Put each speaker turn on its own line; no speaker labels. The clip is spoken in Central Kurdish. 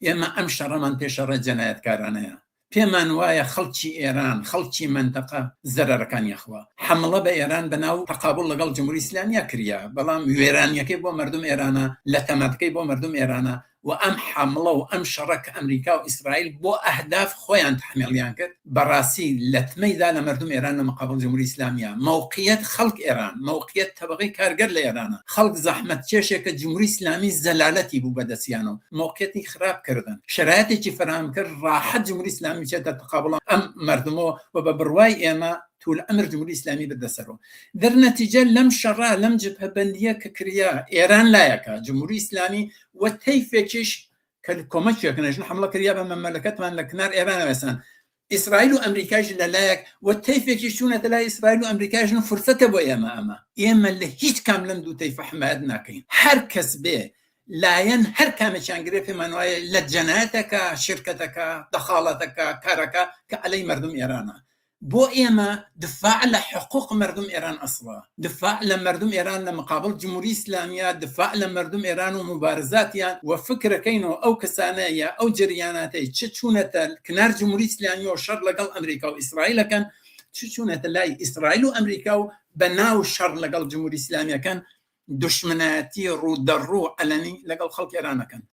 ئێمە ئەم شەڕەمان پێشەڕە جەنایەتکارانەیە. پێمان وایە خەڵکی ئێران خەڵکی منتەقە زەرەرەکانی یەخوا حمڵە بە ئێران بەناو تەقابڵ لەگەڵ جمهوری ئیسلامیا کردیا، بەڵام وێرانیەکەی بۆ مردم ئێرانە لە تەمەتکەی بۆ مردم ئێرانە و ئەم حمڵە و ئەم شەڕە کە ئەمریکا و ئیسرائیل بۆ ئەهداف خۆیان تحمیلیان کرد بەڕاستی لەتمەیدا لە مردم ئێران لە مقابل جمهوری ئیسلامیا. موقعیت خەڵک ئێران، موقعیت تەبەقەی کارگەر لە ئێرانە، خەڵک زەحمەت کێشێکە جمهوری ئیسلامی زەلالەتی بوو بەدەستیانەوە، موقعیتی خراپ کردن، شرایطێکی فراهم کرد ڕاحەت جمهوری ئیسلامی بچێتە تەقابڵ ئەم مردمەوە و بە بڕوای ئێمە طول ئەمر جمهوری ئیسلامی بەدەسەرەوە. دەرنەتیجە لەم شەڕا لەم جبهەبەندیە کە کریا ئێران لایەکە جمهوری ئیسلامی و تەیفێکیش کە کۆمەکێکنەژن حمڵە کریا بە مەملەکەتمان لە کنار ئێرانەوەسان ئیسرائیل و ئەمریکاش لەلایەک و تەیفێکی چوونەتە لای ئیسرائیل و ئەمریکاژن فرسەتە بۆ ئێمە لە هیچ کام لەم دوو تەیفە حمایەت ناکەین. هەر کەس بێ لایەن هەر کامێکیان گرێ پێمان وایە لە جەنایەتەکە، شرکەتەکە، دەخاڵەتەکە، کارەکە کە عەلەی مردم ئێرانە. بۆ ئێمە دفاع لە حقوق مردم ئێران ئەسڵە، دفاع لە مردم ئێران لە مقابل جمهوری ئیسلامیا، دفاع لە مردم ئێران و مبارزاتیان و فکرەکەینەوە ئەو کەسانەیە ئەو جریاناتەی چ چوونەتە کنار جمهوری ئیسلامی و شەڕ لەگەڵ ئەمریکا و ئیسرائیلەکەن، چ چوونەتە لای ئیسرائیل و ئەمریکا و بەناو شەڕ لەگەڵ جمهوری ئیسلامیەکەن دشمنایەتی ڕوودەڕوو عەلەنی لەگەڵ خەڵکی ئێرانەکەن.